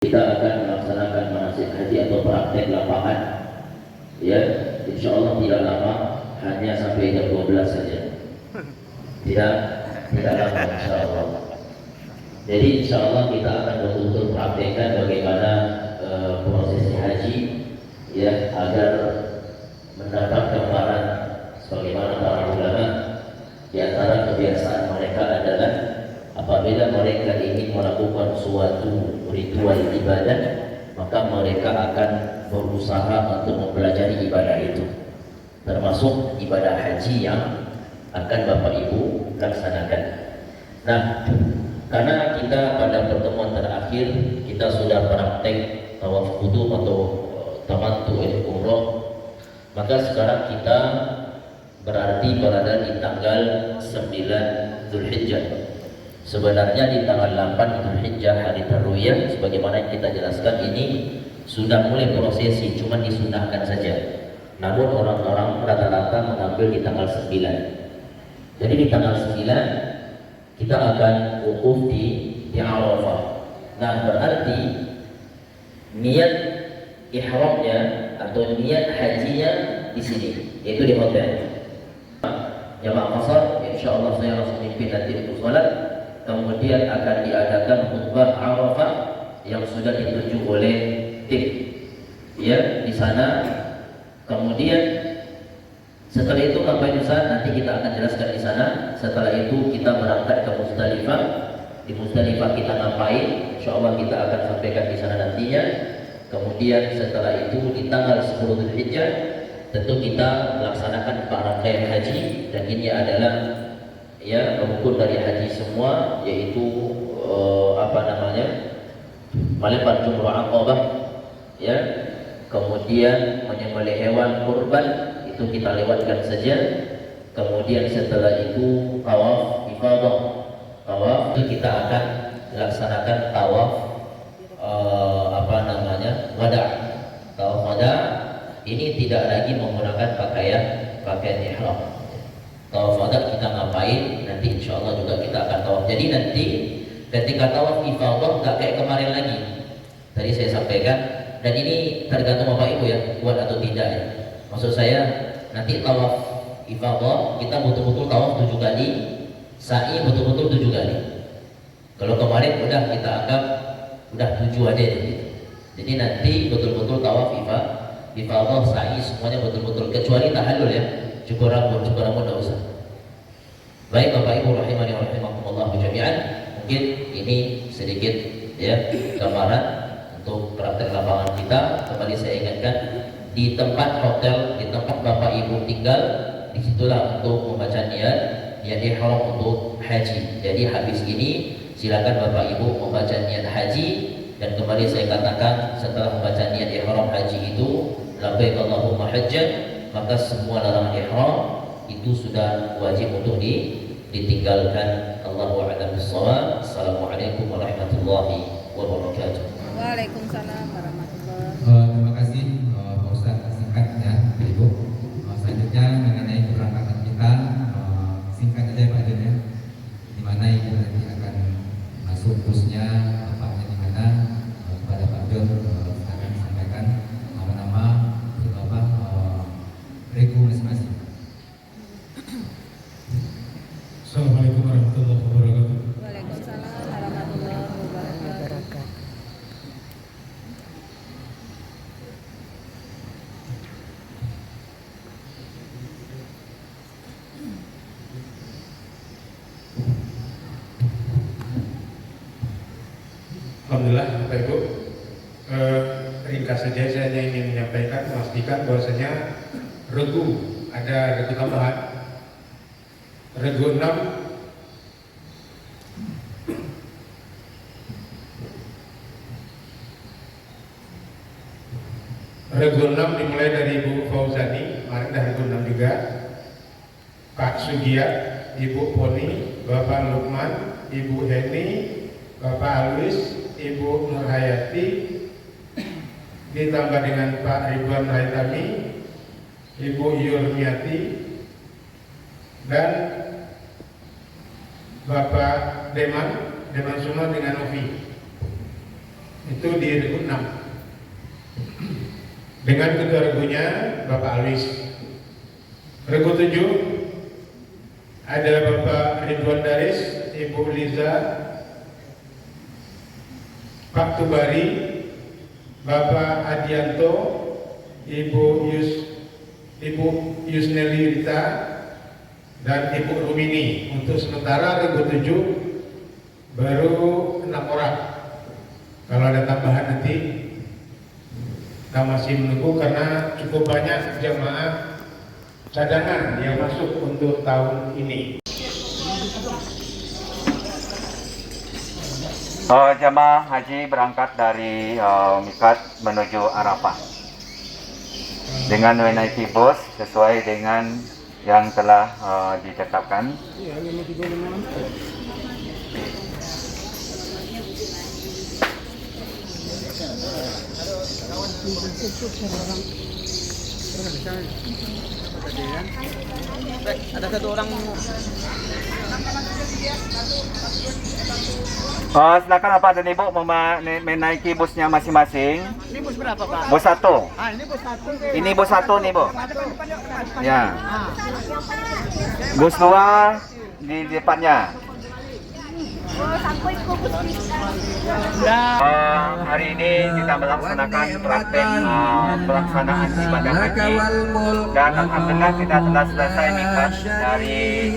Kita akan melaksanakan manasik haji atau praktek lapangan, ya, insya Allah tidak lama, hanya sampai jam 12 saja, tidak lama insya Allah. Jadi insya Allah kita akan betul-betul praktekkan bagaimana prosesi haji, ya, agar mendapat gambaran sebagaimana para ulama di antara kebiasaan mereka adalah apabila mereka ingin melakukan suatu ritual ibadah, maka mereka akan berusaha untuk mempelajari ibadah itu, termasuk ibadah haji yang akan Bapak Ibu laksanakan. Nah, karena kita pada pertemuan terakhir kita sudah praktek tawaf qudum atau tamattu umroh, maka sekarang kita berarti berada di tanggal 9 Zulhijjah. Sebenarnya di tanggal 8 Zulhijjah hari Tarwiyah, sebagaimana yang kita jelaskan, ini sudah mulai prosesi, cuma disunahkan saja. Namun orang-orang rata-rata mengambil di tanggal 9. Jadi di tanggal 9 kita akan wukuf di Arafah. Nah, berarti niat ihramnya atau niat hajinya di sini, yaitu di hotel. Jamaah qasar, insyaallah saya langsung mimpin nanti di salat. Kemudian akan diadakan khutbah Arafah yang sudah dituju oleh tim, ya, di sana. Kemudian setelah itu apa yang Ustaz? Nanti kita akan jelaskan di sana. Setelah itu kita berangkat ke Musdalifah. Di Musdalifah kita ngapain? Insyaallah kita akan sampaikan di sana nantinya. Kemudian setelah itu di tanggal 10 Zulhijjah tentu kita melaksanakan rangkaian haji, dan ini adalah, ya, rukun dari haji semua, yaitu melempar jumrah aqabah, ya, kemudian menyembelih hewan kurban, itu kita lewatkan saja. Kemudian setelah itu tawaf ifadah. Tawaf itu kita akan laksanakan tawaf wada. Tawaf wada ini tidak lagi menggunakan pakaian ihram. Tawaf wada kita ngapain? Nanti insya Allah juga kita akan tawaf. Jadi nanti ketika tawaf ifadah nggak kayak kemarin lagi. Tadi saya sampaikan, dan ini tergantung Bapak Ibu ya, kuat atau tidak ya. Maksud saya nanti tawaf ifadah kita betul-betul tawaf 7 kali, sa'i betul-betul 7 kali. Kalau kemarin udah kita anggap udah 7 aja gitu. Jadi nanti betul-betul tawaf ifadah, sa'i semuanya betul-betul, kecuali tahallul ya. Cukur rambut enggak usah. Baik Bapak Ibu rahimani wa rahimakumullah jami'an, mungkin ini sedikit, ya, gambaran untuk praktek lapangan kita. Kembali saya ingatkan, di tempat hotel, di tempat Bapak Ibu tinggal, disitulah untuk membaca niat ihram untuk haji. Jadi habis ini silakan Bapak Ibu membaca niat haji, dan kembali saya katakan, setelah membaca niat ihram haji itu labbaik Allahumma hajjan, maka semua larangan ihram itu sudah wajib untuk ditinggalkan. Allahu a'lam bissawab. Assalamualaikum warahmatullahi wabarakatuh. Waalaikumsalam warahmatullahi wabarakatuh. Terima kasih Pak Ustadz, singkat ya Ibu. Selanjutnya mengenai keberangkatan kita, singkat aja Pak Jun ya. Di mana Ibu nanti akan masuk busnya, tempatnya di mana, kepada Pak Jun akan sampaikan nama-nama regu masing-masing. Assalamualaikum warahmatullahi wabarakatuh. Waalaikumsalam warahmatullahi wabarakatuh. Alhamdulillah Bapak Ibu, ringkas saja saya hanya ingin menyampaikan, memastikan bahwasanya regu, ada regu tambahan, regu 6 dimulai dari Ibu Fauzani, kemarin dari regu 6 juga, Pak Sugia, Ibu Poni, Bapak Lukman, Ibu Heni, Bapak Alwis, Ibu Nurhayati, ditambah dengan Pak Ridwan Haitami, Ibu Yurmiati, dan Bapak Deman Suma dengan Novi. itu di regu 6 dengan ketua regunya Bapak Alis. Regu 7 ada Bapak Ridwan Daris, Ibu Liza, Pak Tubari, Bapak Adianto, Ibu Yusneli Rita, dan Ibu Rumini. Untuk sementara regu 7 baru 6 orang. Kalau ada tambahan nanti kita masih menunggu karena cukup banyak jamaah cadangan yang masuk untuk tahun ini. Jamaah haji berangkat dari mikat menuju Arafah dengan menaiki bus sesuai dengan yang telah ditetapkan. Ada satu orang. Silakan Bapak dan Ibu menaiki busnya masing-masing. Ini bus berapa, Pak? Bus 1. Ini bus 1. Ini bus 1 nih, Bu. Ya. Bus 2 di depannya. Hari ini kita melaksanakan praktek pelaksanaan ibadah haji dan alhamdulillah kita telah selesai mikat dari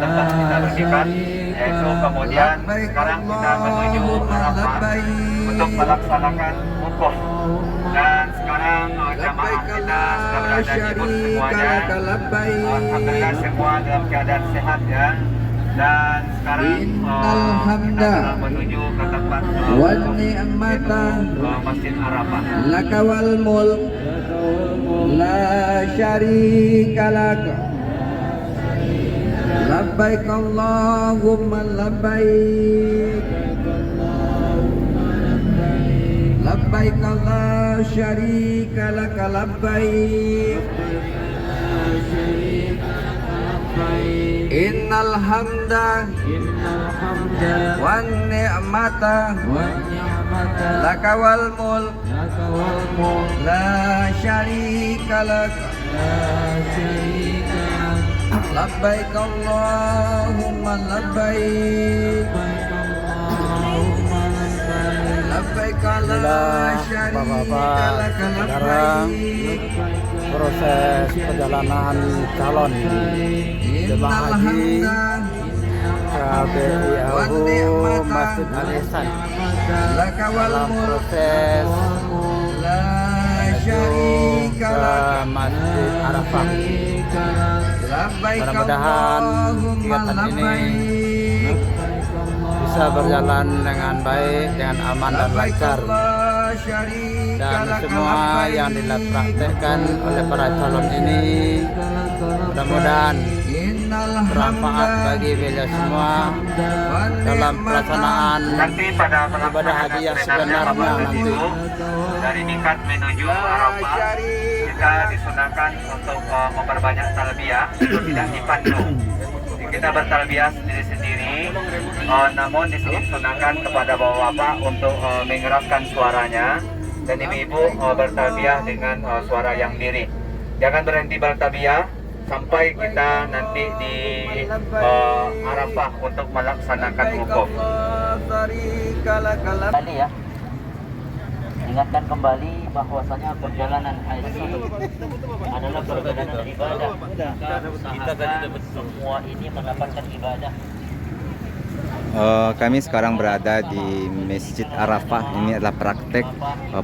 tempat kita bermikat, yaitu kemudian sekarang kita menuju Arafah untuk melaksanakan wukuf. Dan sekarang jamaah kita sudah berada di bus semuanya. Alhamdulillah semua dalam keadaan sehat ya. Dan sekarang kita telah menuju ke tempat Masjid Arafah. Lakawal mulk la syarika lak labbaik Allahumma labbaik labbaik la syarika lak labbaik innal hamda wan ni'mata laka wal mulk la syarika lak labbaik Allahumma labbaik labbaik la syarika lak labbaik. Proses perjalanan calon jemaah haji KBIAU Masjid Al Ihsan dalam proses menuju ke Masjid Arafah. Mudah-mudahan kegiatan ini bisa berjalan dengan baik, dengan aman dan lancar, dan semua yang dipraktekkan oleh para calon ini mudah-mudahan bermanfaat bagi beliau semua dalam pelaksanaan ibadah haji yang sebenarnya nanti. Dari mikat menuju Arafah kita disunahkan untuk memperbanyak talbiyah, tidak dipandu. Kita bertalbiyah sendiri-sendiri, namun disunahkan kepada bapak-bapak untuk mengeraskan suaranya, dan ibu-ibu bertalbiyah dengan suara yang lirih. Jangan berhenti bertalbiyah sampai kita nanti di Arafah untuk melaksanakan wukuf. Kembali ya, ingatkan kembali bahwasanya perjalanan haji adalah perjalanan ibadah. Kita semua ini mendapatkan ibadah. Kami sekarang berada di Masjid Arafah. Ini adalah praktek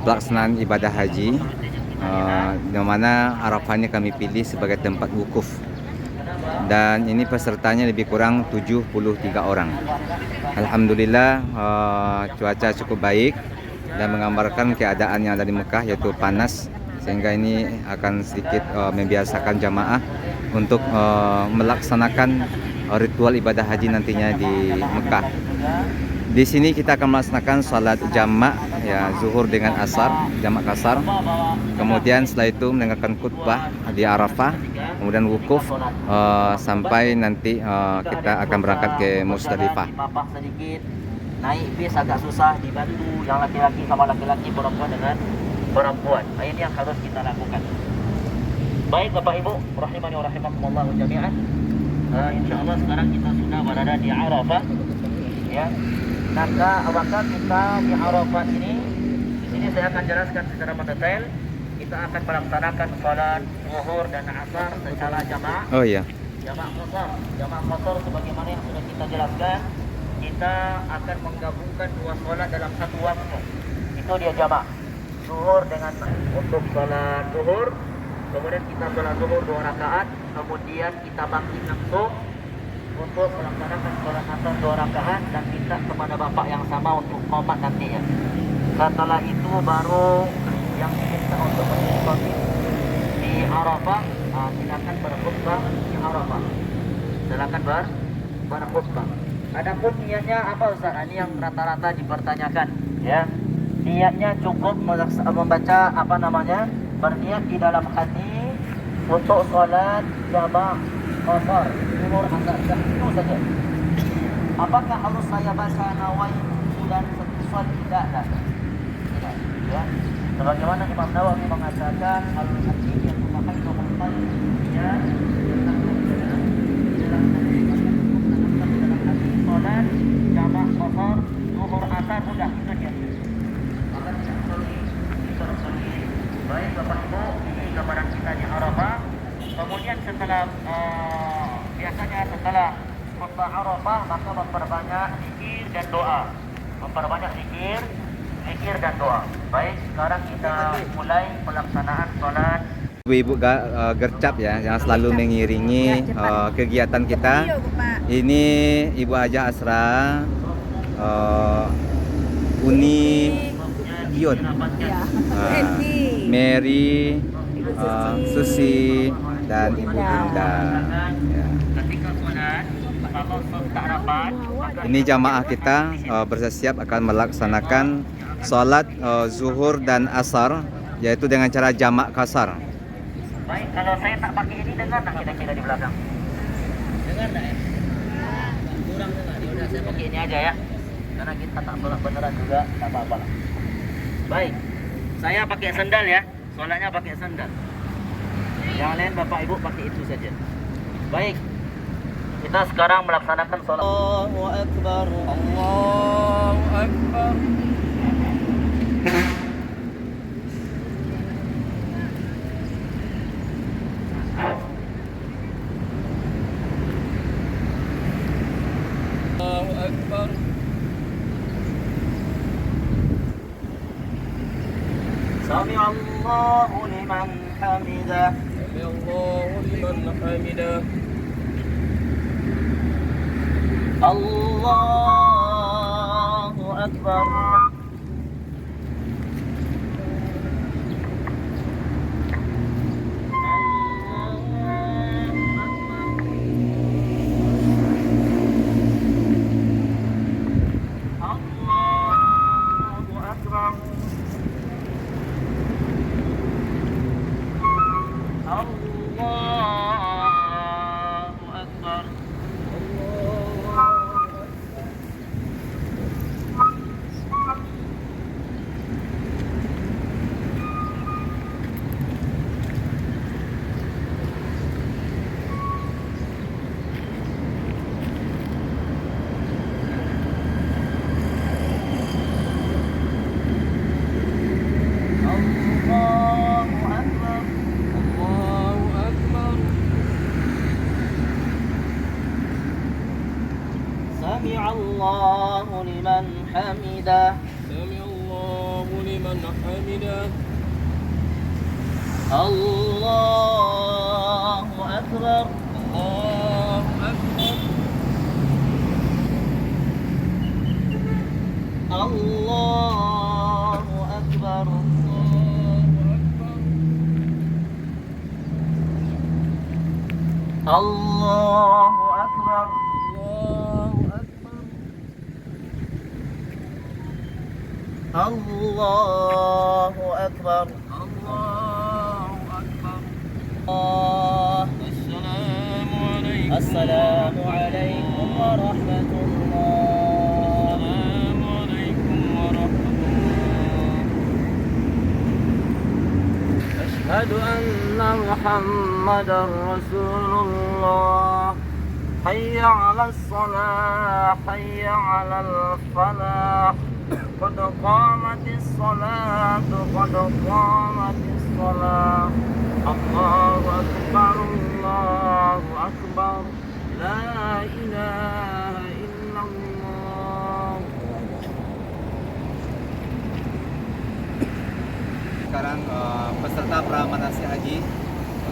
pelaksanaan ibadah haji, di mana Arafah ini kami pilih sebagai tempat wukuf. Dan ini pesertanya lebih kurang 73 orang. Alhamdulillah cuaca cukup baik dan menggambarkan keadaan yang ada di Mekah, yaitu panas, sehingga ini akan sedikit membiasakan jamaah untuk melaksanakan ritual ibadah haji nantinya di Mekah. Di sini kita akan melaksanakan salat jamak ya, zuhur dengan asar, jamak kasar. Kemudian setelah itu mendengarkan khutbah di Arafah, kemudian wukuf sampai nanti kita akan berangkat ke Musdalifah. naik bis agak susah, dibantu yang laki-laki sama laki-laki, perempuan dengan perempuan. Ini yang harus kita lakukan. Baik Bapak Ibu, rahimani wa rahimakumullah jami'an. Insyaallah sekarang kita sudah berada di Arafah. Ya. Maka kita di Arafah ini saya akan jelaskan secara mendetail. Kita akan melaksanakan salat zuhur dan asar secara jamaah. Oh iya. Jamaah qasar sebagaimana yang sudah kita jelaskan, kita akan menggabungkan dua salat dalam satu waktu. Itu dia jamaah. Zuhur dengan untuk salat zuhur, kemudian kita salat zuhur 2 rakaat, kemudian kita bangkit langsung untuk melaksanakan salat asar 2 rakaat dan minta kepada Bapak yang sama untuk qomat nantinya. Setelah itu baru yang diminta untuk menjadi khatib di Arafah, silakan berkhutbah di Arafah. Silakan berkhutbah. Adapun niatnya apa Ustaz? Ini yang rata-rata dipertanyakan, ya. Niatnya cukup membaca berniat di dalam hati untuk salat jamaah qasar zuhur asar, itu saja. Apakah harus saya baca nawaitu dan sesuatu? Tidak. Ya. Sebagaimana Imam Nawawi mengatakan al-hadis yang memakai nomor ya dalam hadis salat jamaah qasar zuhur asar sudah itu dia. Maka tidak perlu. Baik Bapak Ibu, ini gambaran kita di Arafah. Kemudian setelah biasanya setelah khutbah Arafah maka memperbanyak zikir dan doa. Zikir dan doa. Baik, sekarang kita mulai pelaksanaan sholat. Ibu-ibu gercap ya yang selalu mengiringi kegiatan kita. Ini Ibu Hajah Asra, Uni Gion, Mary, Susi, dan Ibu Linda. Ya. Ini jamaah kita bersiap akan melaksanakan salat zuhur dan asar, yaitu dengan cara jamak kasar. Baik, kalau saya tak pakai ini dengar tak kira-kira di belakang? Dengar tak ya? Kurang dengar, ya udah saya pakai ini aja ya. Karena kita tak sholat beneran juga, tak apa-apa. Baik, saya pakai sandal ya. Sholatnya pakai sandal. Yang lain Bapak Ibu pakai itu saja. Baik, kita sekarang melaksanakan sholat. Allahu Akbar, Allahu Akbar. Allahu Akbar. Sami Allahu liman hamidah. Sami Allahu liman hamidah. Allahu Akbar. Sami Allahu liman hamidah. Sami Allahu liman hamidah. Allahu Akbar. Allahu Akbar. Allahu Akbar. Allahu Akbar. Allahu Akbar. Allahu Akbar. Assalamualaikum warahmatullahi أشهد أن محمدا رسول الله حي على الصلاة حي على الفلاح قد قامت الصلاة قد قامت الصلاة الله أكبر الله أكبر لا إله إلا الله. Sekarang peserta pramanasik haji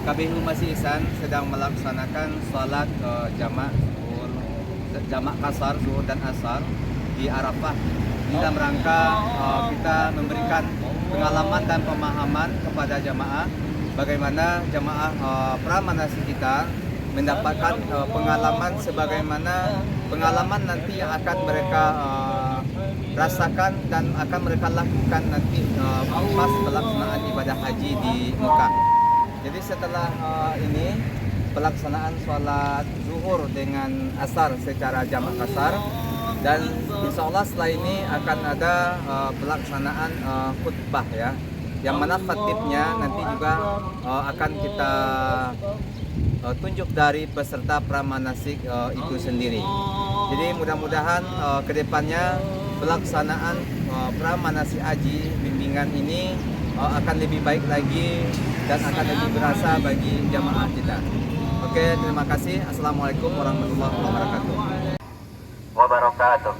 KBH Masjid Ihsan sedang melaksanakan salat jamak kasar zuhur dan asar di Arafah. Ini dalam rangka kita memberikan pengalaman dan pemahaman kepada jamaah bagaimana jamaah pramanasik kita mendapatkan pengalaman sebagaimana pengalaman nanti yang akan mereka rasakan dan akan mereka lakukan nanti pas pelaksanaan ibadah haji di Mekah. Jadi setelah ini pelaksanaan sholat zuhur dengan asar secara jamak kasar, dan insya Allah setelah ini akan ada pelaksanaan khutbah ya, yang mana khatibnya nanti juga akan kita tunjuk dari peserta pramanasik itu sendiri. Jadi mudah-mudahan kedepannya pelaksanaan pramanasik haji bimbingan ini akan lebih baik lagi dan akan lebih berasa bagi jamaah kita. Oke, terima kasih. Assalamualaikum warahmatullahi wabarakatuh.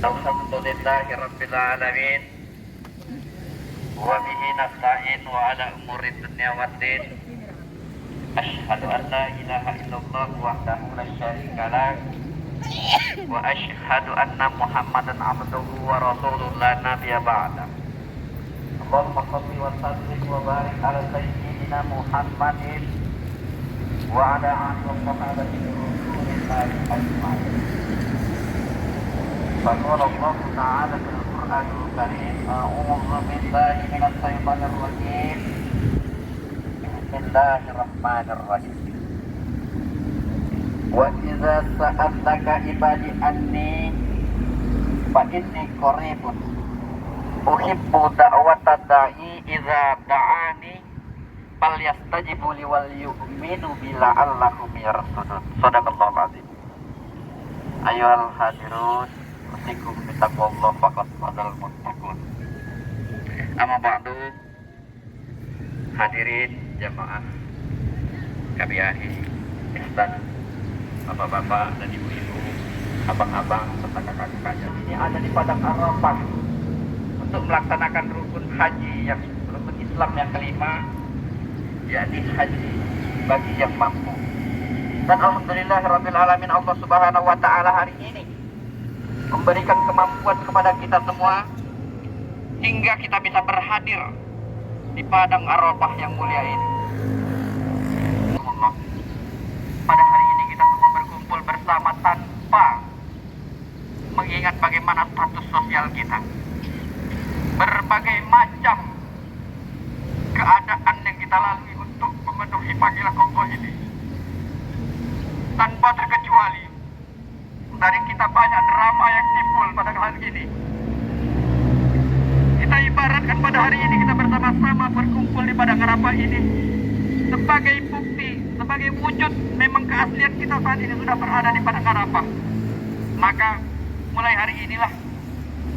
Alhamdulillahirabbil alamin. Wa bihi nasta'in wa ala umuri dunya waddin. Asyhadu an la ilaha illallah wahdahu la syarika lah. Wa asyhadu anna Muhammadan abduhu wa rasuluhu la nabiyya ba'da. Allahumma shalli wa sallim wa barik ala sayyidina Muhammadin wa ala alihi wa sahbihi rasulillahi ajma'in. Faqala Allah ta'ala fil Qur'anil Karim, a'udzu billahi minasy syaithanir rajim. Bismillahirrahmanirrahim. Wa idza sa'alaka ibadi anni fa inni qaribun uhibbu da'wata da'i idza da'ani falyastajibu li wal yu'minu bi la'allahum yarshudun. Shadaqallahul azim. Ayyuhal hadirun, usikum bi taqwallah faqad fadal muttaqun. Amma ba'du, hadirin jamaah KBH Ihsan, bapak-bapak dan ibu-ibu, abang-abang serta kakak-kakaknya ini ada di padang Arafah untuk melaksanakan rukun haji yang rukun Islam yang kelima, yakni haji bagi yang mampu. Dan alhamdulillahirabbil alamin, Allah Subhanahu wa taala hari ini memberikan kemampuan kepada kita semua hingga kita bisa berhadir di padang Arafah yang mulia ini. Pada hari ini kita semua berkumpul bersama tanpa mengingat bagaimana status sosial kita. Berbagai macam keadaan yang kita lalui untuk memenuhi panggilan Allah ini. Tanpa terkecuali dari kita banyak drama yang timbul pada hari ini. Kita ibaratkan pada hari ini kita bersama-sama berkumpul di padang Arafah ini sebagai bukti, sebagai wujud memang keaslian kita saat ini sudah berada di padang Arafah. Maka mulai hari inilah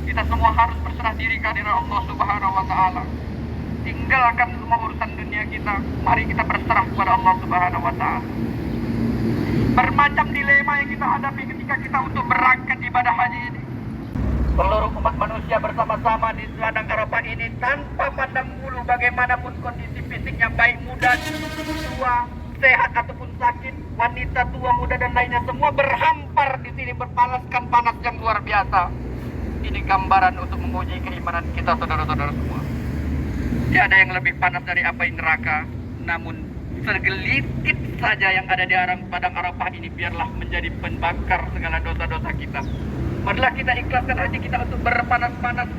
kita semua harus berserah diri kehadirat Allah Subhanahu wa taala. Tinggalkan semua urusan dunia kita. Mari kita berserah kepada Allah Subhanahu wa taala. Bermacam dilema yang kita hadapi ketika kita untuk berangkat ibadah haji ini. Seluruh umat manusia bersama-sama di padang Arafah ini tanpa pandang bulu bagaimanapun kondisi fisiknya, baik muda, tua, sehat ataupun sakit, wanita, tua, muda dan lainnya, semua berhampar di sini berpanaskan panas yang luar biasa. Ini gambaran untuk menguji keimanan kita, saudara-saudara semua. Tiada yang lebih panas dari api neraka, namun segelitik saja yang ada di padang Arafah ini biarlah menjadi pembakar segala dosa-dosa kita. Marilah kita ikhlaskan hati kita untuk berpanas-panas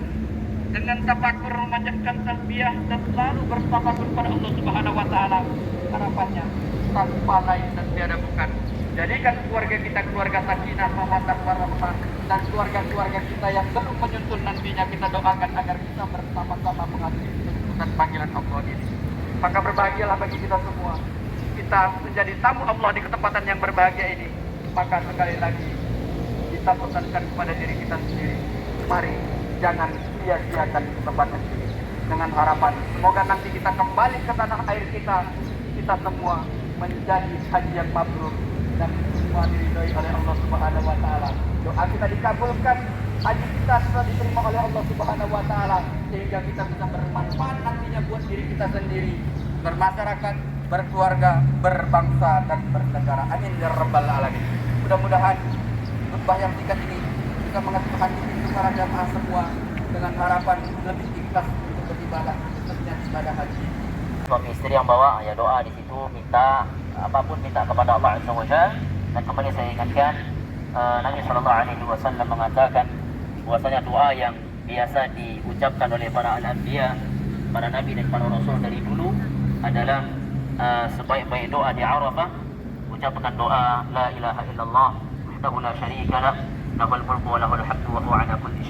dengan tafakur, memanjatkan tasbih dan selalu bertafakur pada Allah Subhanahu wa taala. Harapannya tanpa lain dan tiada bukan Jadikan keluarga kita keluarga sakinah, mawaddah warahmah, dan keluarga-keluarga kita yang belum menyusul nantinya kita doakan agar kita bersama-sama mengasihi tuntutan panggilan Allah ini. Maka berbahagialah bagi kita semua. Kita menjadi tamu Allah di kesempatan yang berbahagia ini. Maka sekali lagi kita pesankan kepada diri kita sendiri, mari jangan sia-siakan kesempatan ini. Dengan harapan semoga nanti kita kembali ke tanah air kita semua menjadi haji yang mabrur dan semua diridhoi oleh Allah Subhanahu wa taala. Doa kita dikabulkan, haji kita sudah diterima oleh Allah Subhanahu wa taala sehingga kita bisa bermanfaat nantinya buat diri kita sendiri, bermasyarakat, berkeluarga, berbangsa dan bernegara. Amin ya rabbal alamin. Mudah-mudahan khutbah yang singkat ini bisa mengetuk hati para jamaah semua dengan harapan lebih ikhlas untuk beribadah, khususnya ibadah haji. Suami istri yang bawa ya doa di situ, minta apapun, minta kepada Allah Azza wa Jalla. Dan kembali saya ingatkan, Nabi SAW mengatakan bahwasanya doa yang biasa diucapkan oleh para al-anbiya, para nabi dan para rasul dari dulu adalah sebaik-baik doa di Arafah, ucapkan doa la ilaha illallah wahdahu la syarika lah, lahul mulku wa lahul hamdu wa huwa ala kulli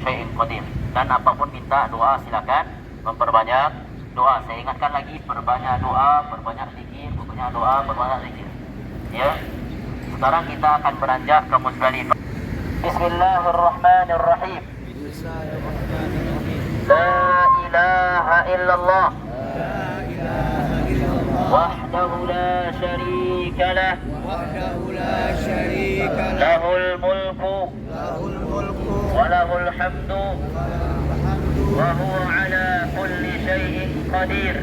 syai'in qadir. Dan apapun minta doa silakan memperbanyak doa. Saya ingatkan lagi, perbanyak doa, perbanyak zikir, perbanyak doa, perbanyak zikir. Ya. Sekarang kita akan beranjak ke Muzdalifah. Bismillahirrahmanirrahim. La ilaha illallah. Wahdahu la syarika lah. Lahul mulku wa lahul hamdu wa huwa ala kulli syai'in qadir.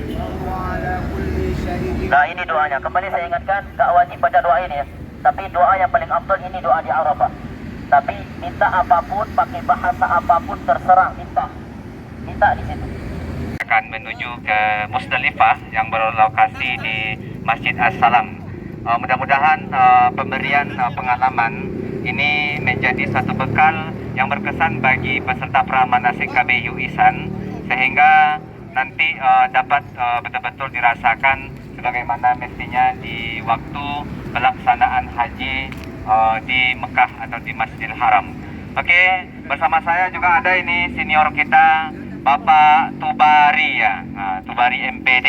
Nah, ini doanya. Kembali saya ingatkan, tak wajib baca doa ini ya. Tapi doa yang paling afdal ini doa di Arafah. Tapi minta apapun, pakai bahasa apapun terserah, minta di situ. Akan menuju ke Muzdalifah yang berlokasi di Masjid As-Salam. Mudah-mudahan pemberian pengalaman ini menjadi satu bekal yang berkesan bagi peserta pramanasik KBU Ihsan, sehingga nanti dapat betul-betul dirasakan sebagaimana mestinya di waktu pelaksanaan haji di Mekah atau di Masjidil Haram. Oke, bersama saya juga ada ini senior kita Bapak Tubari ya, Tubari MPD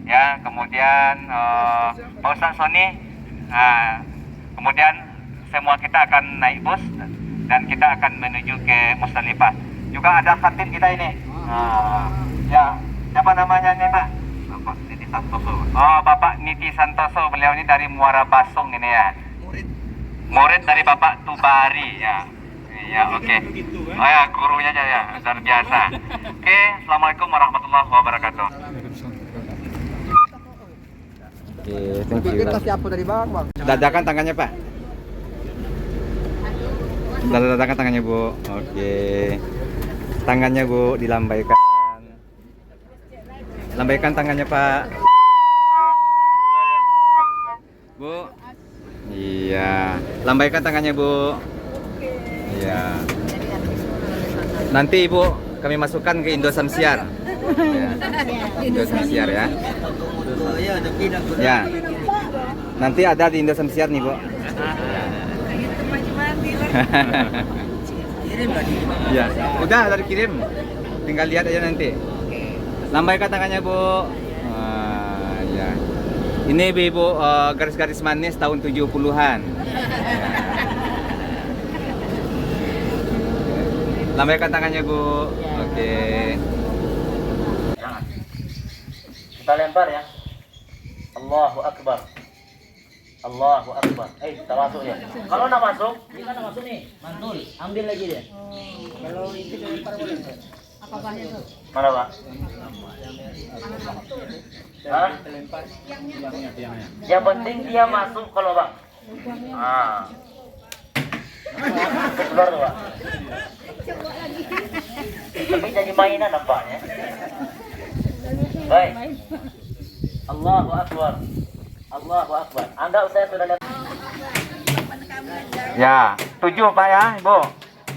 ya, kemudian Pak Ustaz Sony, kemudian semua kita akan naik bus dan kita akan menuju ke Muzdalifah. Juga ada khatib kita ini, ya, siapa namanya nih Pak? Bapak Niti Santoso. Oh, Bapak Niti Santoso, beliau ini dari Muara Basung ini ya. Murid dari Bapak Tubari ya. Ya, oke. Oh ya, gurunya aja ya, luar biasa. Oke, Assalamualaikum warahmatullahi wabarakatuh. Oke, thank you. Kita siapa dari bawah, Bang? Dadakan tangannya, Pak. Dadakan tangannya, Bu. Oke. Tangannya, Bu, dilambaikan. Lambaikan tangannya, Pak. Bu. Iya. Lambaikan tangannya, Bu. Iya. Nanti Ibu kami masukkan ke Indosamsiar. Ya. Indosamsiar ya. Ya. Nanti ada di Indosamsiar nih, Bu. Ya, udah kirim. Tinggal lihat aja nanti. Lambaikan tangannya, Bu. Ya. Ini Ibu garis-garis manis tahun 70-an. Lambaikan tangannya, Bu. Oke. Jangan. Kita lempar ya. Allahu Akbar. Allahu Akbar. Kita masuk ya. Kalau nak masuk, kita nak masuk nih. Mantul. Ambil lagi dia. Kalau itu dilempar boleh. Apa bahaya tuh? Mana, Pak? Hah? Yang penting dia masuk kalau, Bang. Keluar tuh, Pak. Tapi jadi mainan nampaknya. Baik. Allahu Akbar. Allahu Akbar. Anggap saya sudah lihat. Ya, 7 Pak ya, Ibu.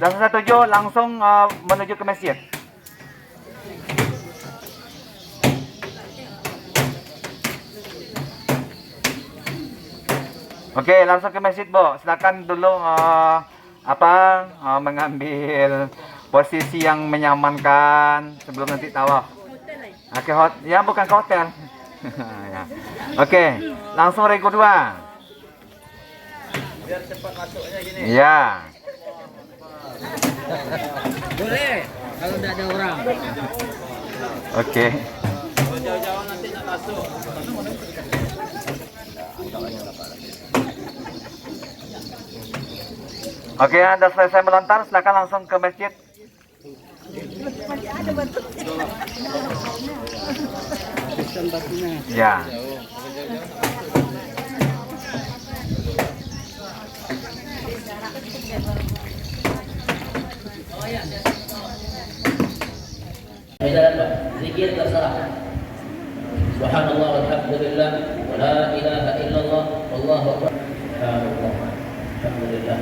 Dan selesai 7 langsung menuju ke masjid. Oke, langsung ke masjid, Bu. Silakan dulu mengambil posisi yang menyamankan sebelum nanti tawaf. Oke, ya bukan ke hotel. Ya. Oke, langsung regu 2. Biar cepat masuknya gini. Iya. Boleh kalau tidak ada orang. Oke. Jauh-jauh nanti nak masuk. Oke, Anda selesai melontar, silakan langsung ke masjid. Ya. Edaran Pak, zikir terserah. Subhanallah walhamdulillah wa la ilaha illallah wallahu akbar. Subhanallah. Alhamdulillah.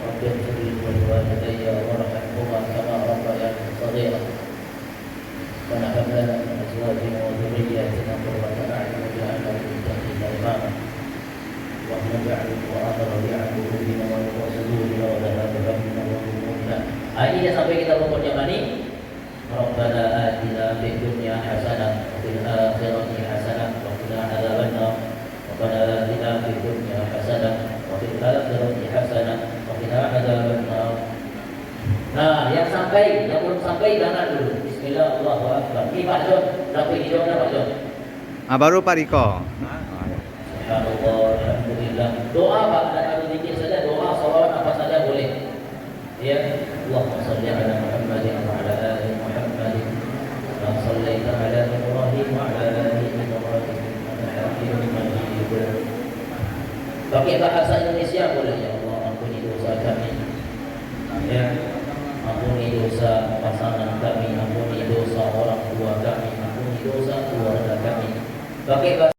Rabbi ighfirli wa liwalidayya warhamhuma kama rabbayani shaghira. Wa hab lana min azwajina wa dhurriyyatina qurrata a'yun waj'alna lil muttaqina imama. Wa naj'al al-Qur'ana rabi'a qulubina wa nuura sudurina wa dhahaba bainana wa bainahum. Ini sampai kita pokoknya mani. Rabbana atina fid dunya hasanah wa fil akhirati hasanah wa qina adzabannar. Rabbana atina fid dunya hasanah wa fil akhirati hasanah wa qina adzabannar. Nah, yang sampai, yang belum sampai jangan dulu. Bismillah, Allahu akbar. Ini Pak John, rapi hidungnya Pak John. Baru Pak Riko. Subhanallah, alhamdulillah. Doa Pak, dan kalau zikir saja doa, salawat apa saja boleh. Ya, Allahumma shalli ala Muhammadin wa ala ali Muhammadin. Wa shallaita ala Ibrahim wa ala ali Ibrahim. Innaka Hamidum Majid. Pakai bahasa Indonesia boleh ya Allah, ampuni dosa kami. Ya, ampuni dosa pasangan kami, ampuni dosa orang tua kami, ampuni dosa keluarga kami. Pakai bahasa